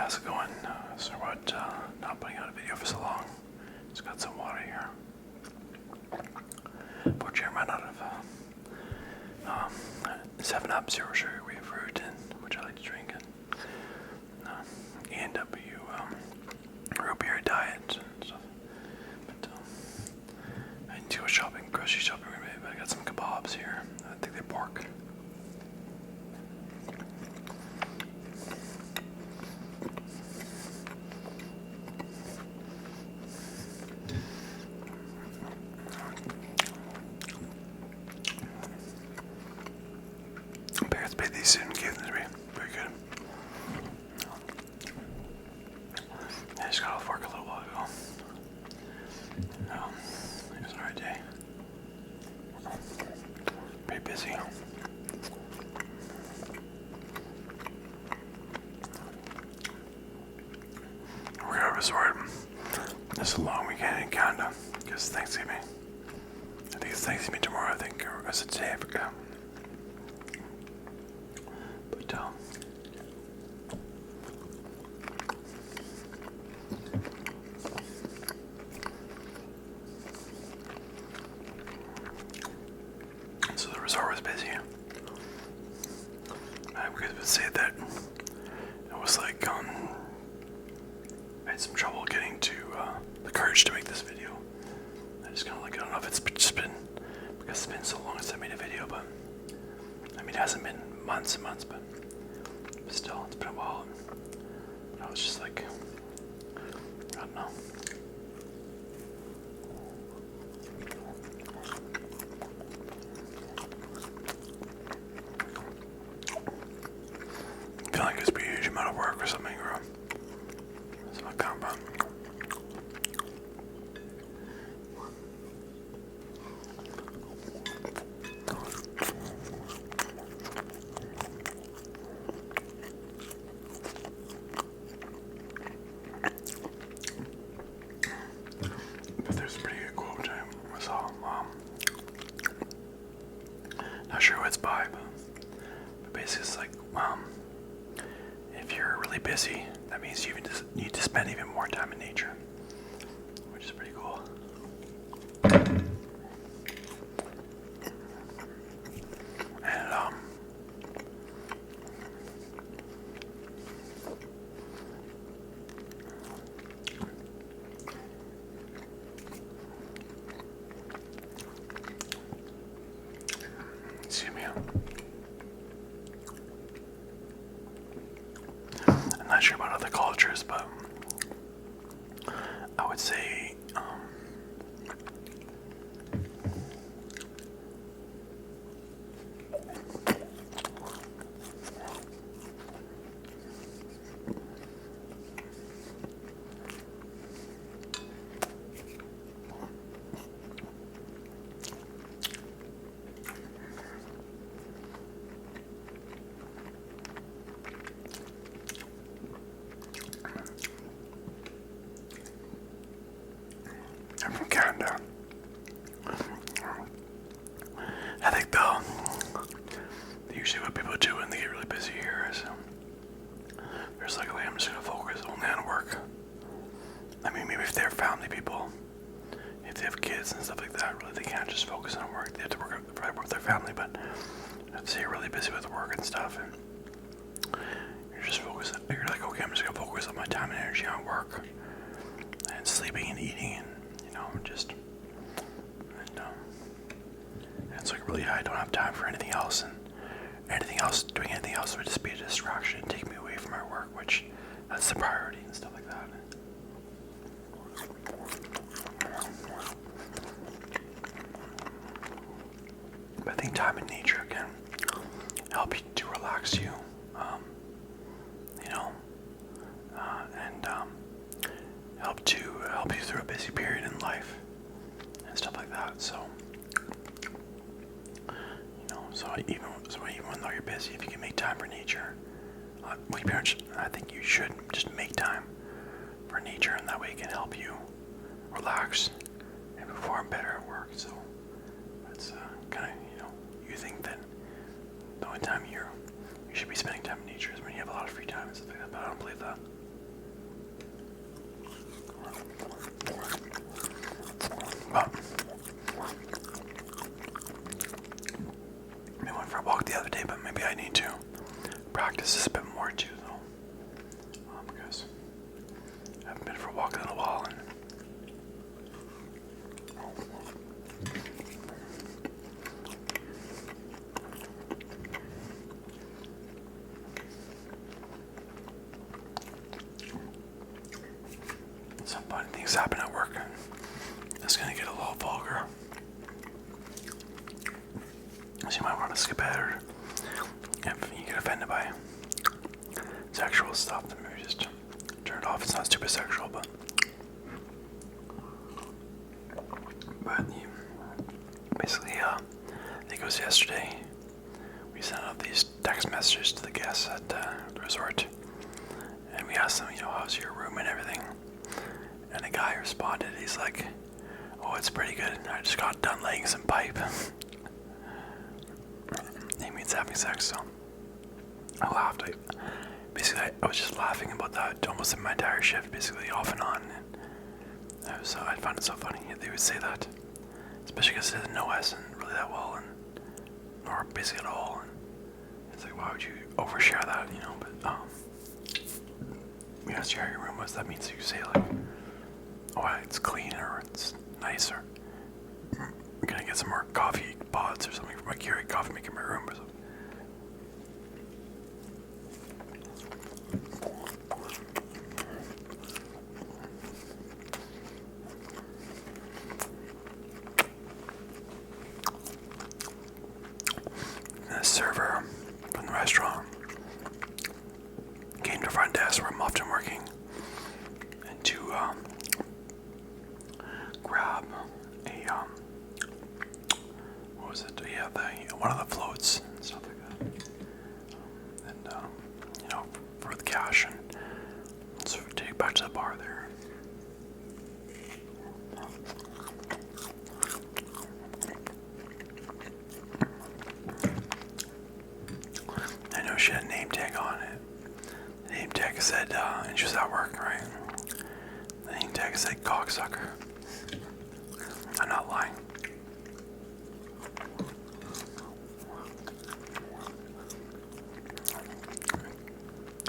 how's it going? Sorry about not putting out a video for so long. Just got some water here. Fortunately, I ran out of 7-Up, zero sugar, grapefruit, and which I like to drink, and A&W root beer diet and stuff. But I didn't go shopping, grocery shopping, but I got some kebabs here. I think they're pork. Parents made these and gave them to me. Very good. I just got off work a little while ago. It was an alright day. Pretty busy. We're at a resort. It's a long weekend in Canada because Thanksgiving. I think it's Thanksgiving tomorrow, or is it today? I forgot. But so the resort was busy. I would say that it was like I had some trouble getting to the courage to make this video. I just kind of like, I don't know if it's just been because it's been so long since I made a video, but I mean it hasn't been months and months, but still it's been a while. I was just like, I don't know. I feel like it's a huge amount of work or something, or some compound. But there's a pretty good quote I saw. Not sure who it's by, but basically it's like, if you're really busy, that means you need to spend even more time in nature, which is pretty cool. And excuse me. I'm not sure about other cultures, but I would say I'm from Canada. I think though, usually what people do when they get really busy here is there's like, okay, I'm just gonna focus only on work. I mean, maybe if they're family people, if they have kids and stuff like that, really they can't just focus on work. They have to work with their family, but if they're really busy with work and stuff, and you're just focusing, you're like, okay, I'm just gonna focus on my time and energy on work and sleeping and eating and and it's like really, I don't have time for anything else, and doing anything else would just be a distraction and take me away from my work, which that's the priority and stuff like that. But I think time in nature can help you to relax you, and help you through a busy period in life and stuff like that. So, even though you're busy, if you can make time for nature, I think you should just make time for nature, and that way it can help you relax and perform better at work. So that's kind of, you think that the only time you should be spending time in nature is when you have a lot of free time and stuff like that, but I don't believe that. things happen at work. It's gonna get a little vulgar. So you might want to skip ahead, or if you get offended by sexual stuff, then maybe just turn it off. It's not stupid sexual, but basically, I think it was yesterday, we sent out these text messages to the guests at the resort, and we asked them, how's your room and everything, and the guy responded, he's like, oh, it's pretty good, I just got done laying some pipe. He means having sex, so I laughed. I was just laughing about that almost in my entire shift, basically off and on, and I found it so funny they would say that, especially because they didn't know us and really that well, or basically at all, and it's like, why would you overshare that, but you ask you how your room was, that means you say like, oh, it's clean, or it's nice, or I'm gonna get some more coffee pods or something from my Keurig coffee maker in my room or something. And the server from the restaurant came to front desk where I'm often working, and to grab a what was it? Yeah, one of the floats and stuff like that, and for the cash, and so we take it back to the bar there. I know she had a name tag on it. The name tag said, and she was at work, right? The name tag said cocksucker. I'm not lying.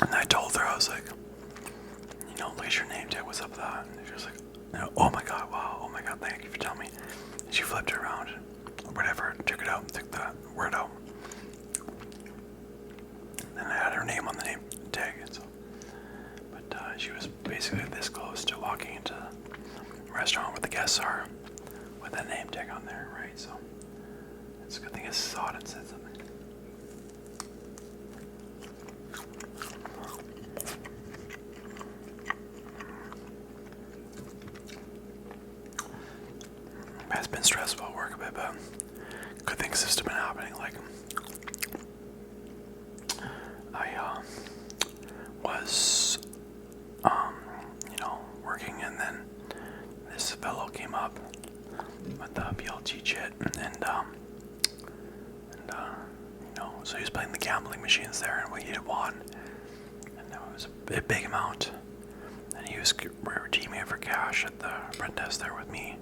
And I told her, I was like, look at your name tag, what's up with that? And she was like, oh my god, wow, oh my god, thank you for telling me. And she flipped it around, or whatever, took it out, and took the word out. And I had her name on the name tag, so. But she was basically this close to walking into the restaurant where the guests are with that name tag on there, right? So it's a good thing I saw it and said something. It's been stressful at work a bit, but good things have still been happening. Like, I was, working, and then this fellow came up with the PLG chit, and so he was playing the gambling machines there, and we had won, and it was a big amount, and he was redeeming it for cash at the front desk there with me.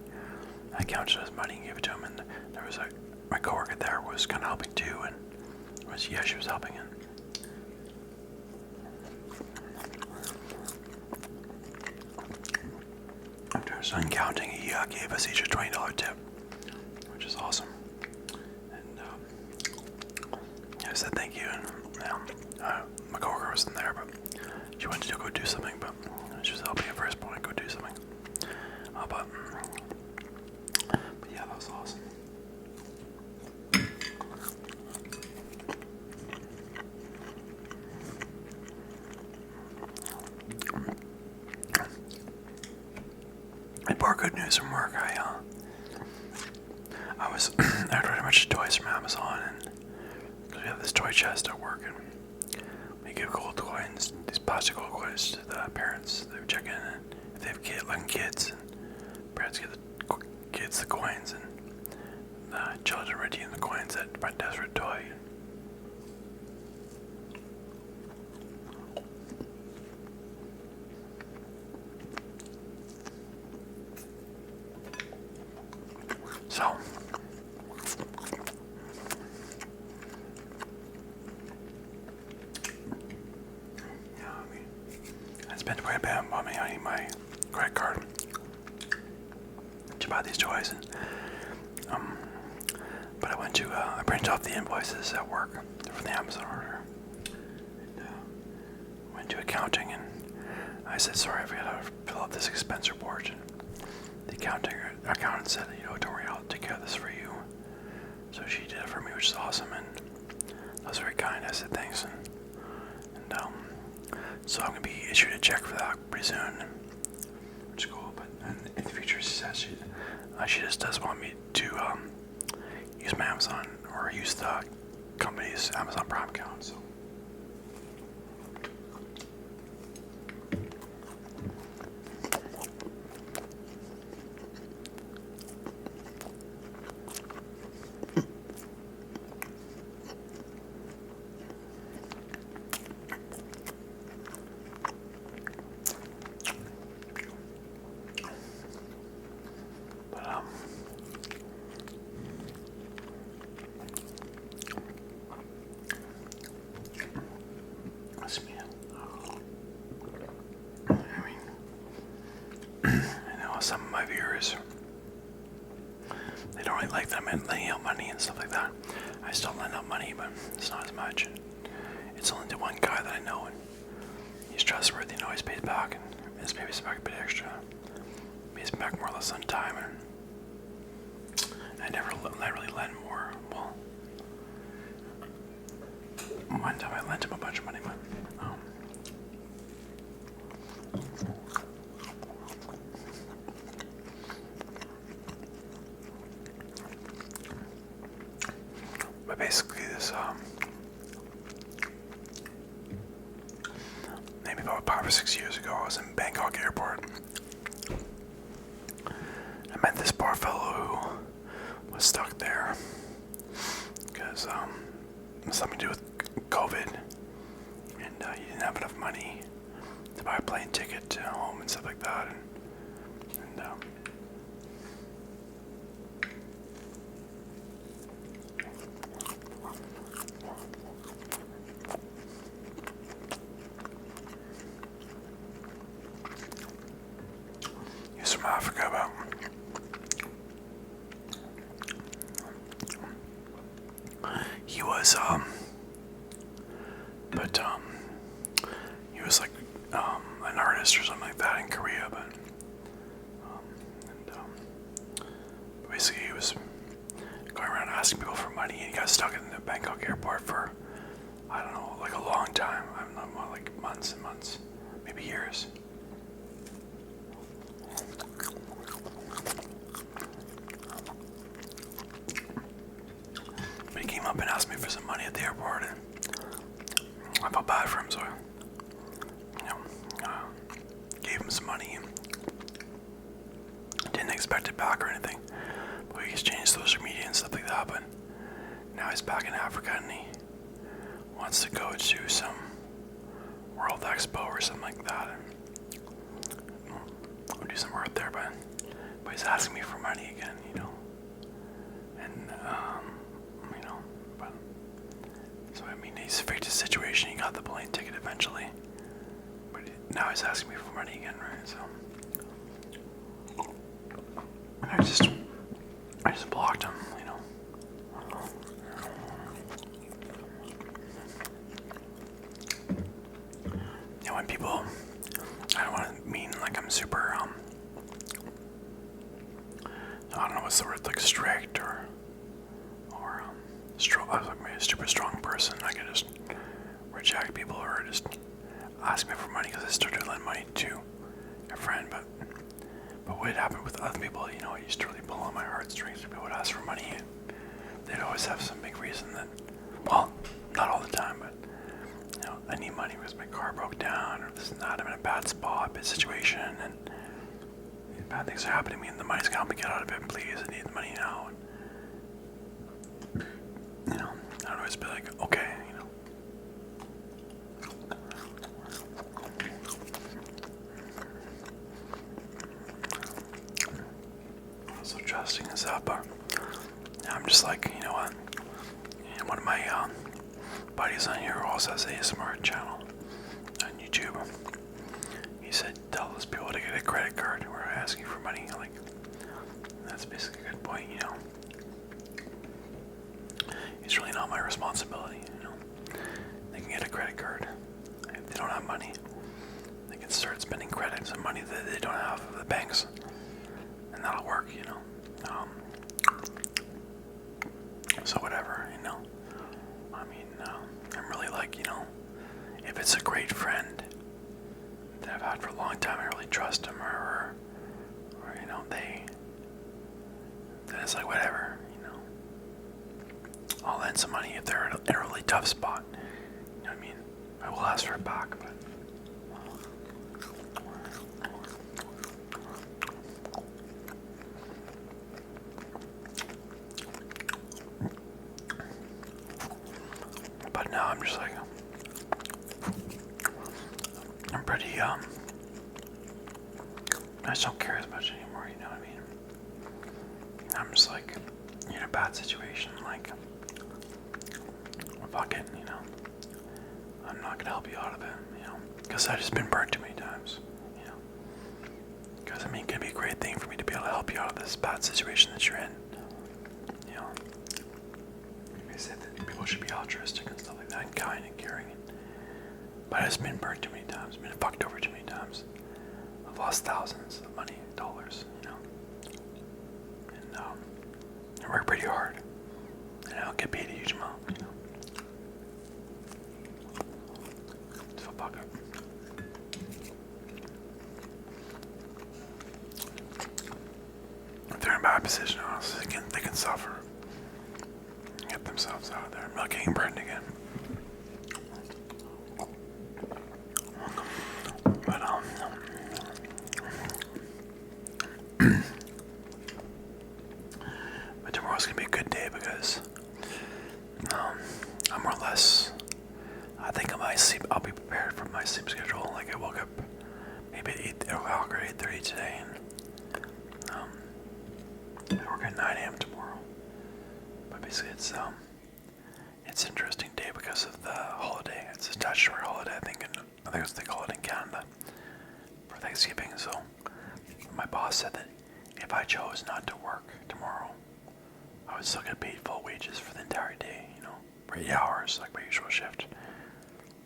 I counted his money and gave it to him, and there was my coworker there was kind of helping too, and she was helping. And after I was done counting, he gave us each a $20 tip, which is awesome. And I said thank you, and my coworker wasn't there, but she went to go do something, but she was helping at first point go do something. But yeah, that was awesome. And more good news from work. I ordered a bunch of toys from Amazon, and we have this toy chest at work, and we give gold coins, these plastic gold coins, to the parents. They check in, and if they have kids, and parents give the kids the coins, and the children redeem the coins at front desk for a toy. So, I spent quite a bit of money on my credit card to buy these toys, and but I printed off the invoices at work for the Amazon order, and went to accounting, and I said, sorry, I forgot to fill out this expense report. And the accountant said, don't worry, I'll take care of this for you. So she did it for me, which is awesome, and that was very kind. I said thanks, and so I'm gonna be issued a check for that pretty soon, which is cool. But in the future, she says she just does want me to use my Amazon or use the company's Amazon Prime account. So. Some of my viewers, they don't really like that I'm lending out money and stuff like that. I still lend out money, but it's not as much. And it's only to one guy that I know, and he's trustworthy and always pays back, and his pays back a bit extra. Pays back more or less on time, and I really lend more. Well, one time I lent him a bunch of money, but basically this maybe about 5 or 6 years ago, I was in Bangkok airport. I met this poor fellow who was stuck there because something to do with COVID, and he didn't have enough money to buy a plane ticket to home and stuff like that, and he's from Africa, but he was he was like an artist or something like that in Korea, but basically he was going around asking people for money, and he got stuck in the Bangkok airport for, I don't know, like a long time. I don't know, like months and months, maybe years. But he came up and asked me for some money at the airport, and I felt bad for him, so I gave him some money. Didn't expect it back or anything, but we exchanged social media and stuff like that. But now he's back in Africa, and he wants to go to some World Expo or something like that, and do some work there. But he's asking me for money again, and but so I mean, he's faked his situation. He got the plane ticket eventually, but now he's asking me for money again, right? So I just blocked him, when people, I don't want to mean like I'm super, I don't know what's the word, like strict or strong. I was like maybe a super strong person. I can just reject people or just ask me for money because I started to lend money to a friend. But what had happened with other people, it used to really pull on my heartstrings. People would ask for money, and they'd always have some big reason that, well, not all the time, but I need money because my car broke down, or this and that. I'm in a bad spot, bad situation, and bad things are happening to me, and the money's gonna help me get out of it. Please, I need the money now. And, I'd always be like, okay, So trusting is up, but I'm just like, you know what? One of my buddies on here who also has an ASMR channel on YouTube. He said, tell those people to get a credit card. We're asking for money. Like, that's basically a good point, It's really not my responsibility, They can get a credit card. If they don't have money, they can credits, start spending credits and money that they don't have at the banks, and that'll work, so whatever, I mean, I'm really like, if it's a great friend that I've had for a long time, I really trust them, or then it's like whatever, I'll lend some money if they're in a really tough spot. You know what I mean? I will ask for it back, but now I'm just like, I'm pretty, I just don't care as much anymore, you know what I mean? I'm just like, you're in a bad situation, like, fuck it, I'm not gonna help you out of it, because I've just been burnt too many times, because I mean, it can be a great thing for me to be able to help you out of this bad situation that you're in, They say that people should be altruistic and stuff like that, and kind and caring, but I've just been burnt too many times, been fucked over too many times. I've lost thousands of money, dollars, and I work pretty hard, and I don't get paid a huge amount, So fuck up. If they're in a bad position, honestly, they can suffer. Get themselves out of there. I'm not getting burned again. But but tomorrow's gonna be a good day because I'm more or less. I think I'll be prepared for my sleep schedule. Like I woke up maybe at 8 o'clock or 8:30 today, and I work at 9 a.m. tomorrow. But basically, it's an interesting day because of the holiday. It's a statutory holiday, I think it's they call it in Canada for Thanksgiving. So my boss said that if I chose not to work tomorrow, I would still get paid full wages for the entire day. For 8 hours, like my usual shift.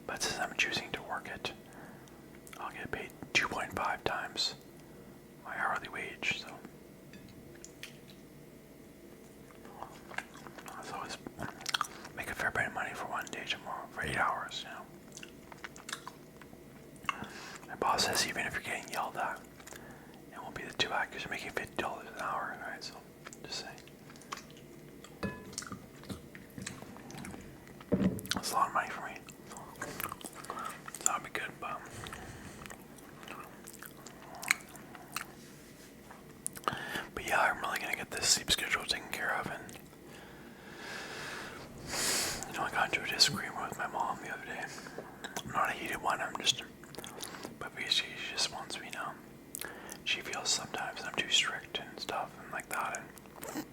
But since I'm choosing to work it, I'll get paid 2.5 times my hourly wage. So it's make a fair bit of money for one day tomorrow for 8 hours. My boss says even if you're getting yelled at, it won't be the 2 hours. You're making $50 an hour, right? So just saying. That's a lot of money for me. So that'll be good, but yeah, I'm really gonna get this sleep schedule taken care of, and I got into a disagreement with my mom the other day. Not a heated one, but basically she just wants me to. She feels sometimes I'm too strict and stuff and like that, and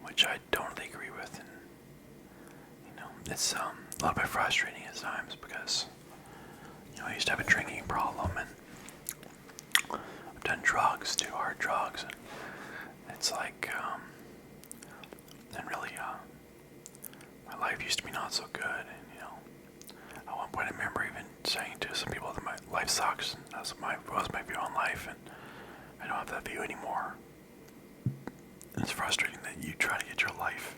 which I don't really agree with, and it's a little bit frustrating at times because I used to have a drinking problem, and I've done drugs too, hard drugs, and it's like and really my life used to be not so good, and at one point I remember even saying to some people that my life sucks, and that was my view on life, and I don't have that view anymore. And it's frustrating that you try to get your life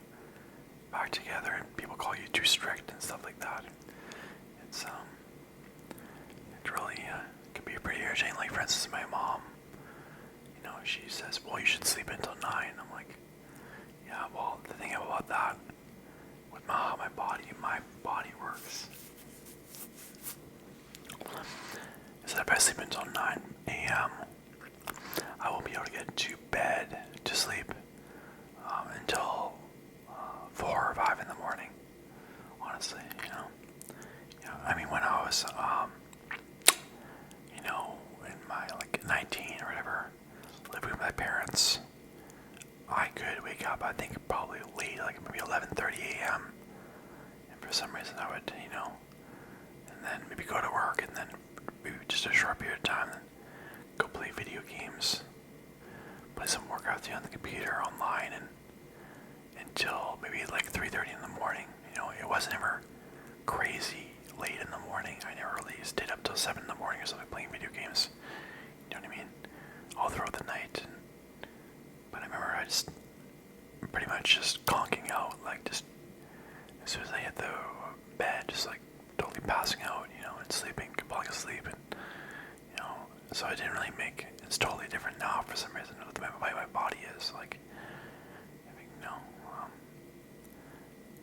back together and people call you too strict and stuff like that. It's really can be pretty irritating. Like for instance, my mom, she says, well, you should sleep until 9. I'm like, yeah, well, the thing about that with how my body works is that if I sleep until 9 a.m. I won't be able to get to bed to sleep until 4 or 5 in the morning, honestly, Yeah, I mean, when I was, in my, 19 or whatever, living with my parents, I could wake up, I think, probably late, maybe 11:30 a.m., and for some reason I would, and then maybe go to work, and then maybe just a short period of time, then go play video games, play some workouts on the computer online, and until maybe 3:30 in the morning. It wasn't ever crazy late in the morning. I never really stayed up till 7 in the morning or something playing video games. You know what I mean? All throughout the night. But I remember I just pretty much just conking out, like just as soon as I hit the bed, just like totally passing out, you know, and sleeping, falling asleep, and you know, so I didn't really make. It's totally different now for some reason. The way my body is like, I mean, no,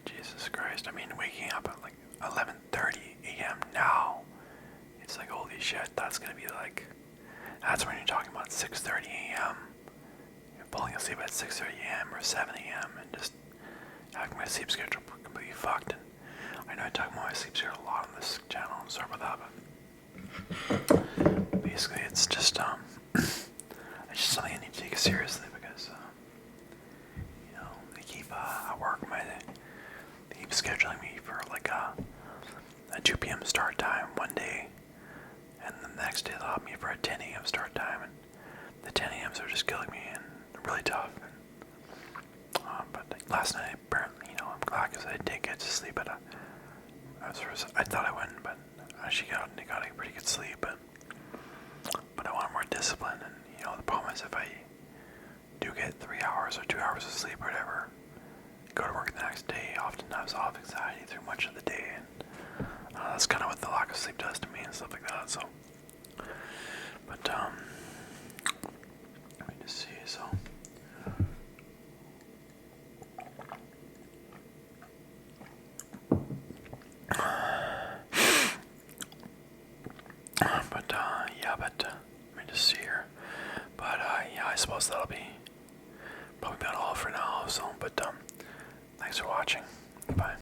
Jesus Christ. I mean, waking up at like 11:30 a.m. now, it's like holy shit. That's gonna be like, that's when you're talking about 6:30 a.m. Falling asleep at 6:30 a.m. or 7 a.m. and just having my sleep schedule completely fucked. And I know I talk about my sleep schedule a lot on this channel. I'm sorry about that, but basically it's just it's just something I need to take seriously because you know they keep at work they keep scheduling me for like a 2 p.m. start time one day, and then the next day they'll have me for a 10 a.m. start time, and the 10 a.m.s are just killing me and really tough. But like, last night, apparently, you know, I'm glad because I did get to sleep at I thought I wouldn't, but I actually got a pretty good sleep. But I want more discipline, and you know, the problem is if I do get 3 hours or 2 hours of sleep or whatever, go to work the next day, oftentimes I'll have anxiety through much of the day, and that's kind of what the lack of sleep does to me and stuff like that. So, but let me just see. So. Let me just see here. But yeah, I suppose that'll be probably about all for now. So, but thanks for watching. Bye.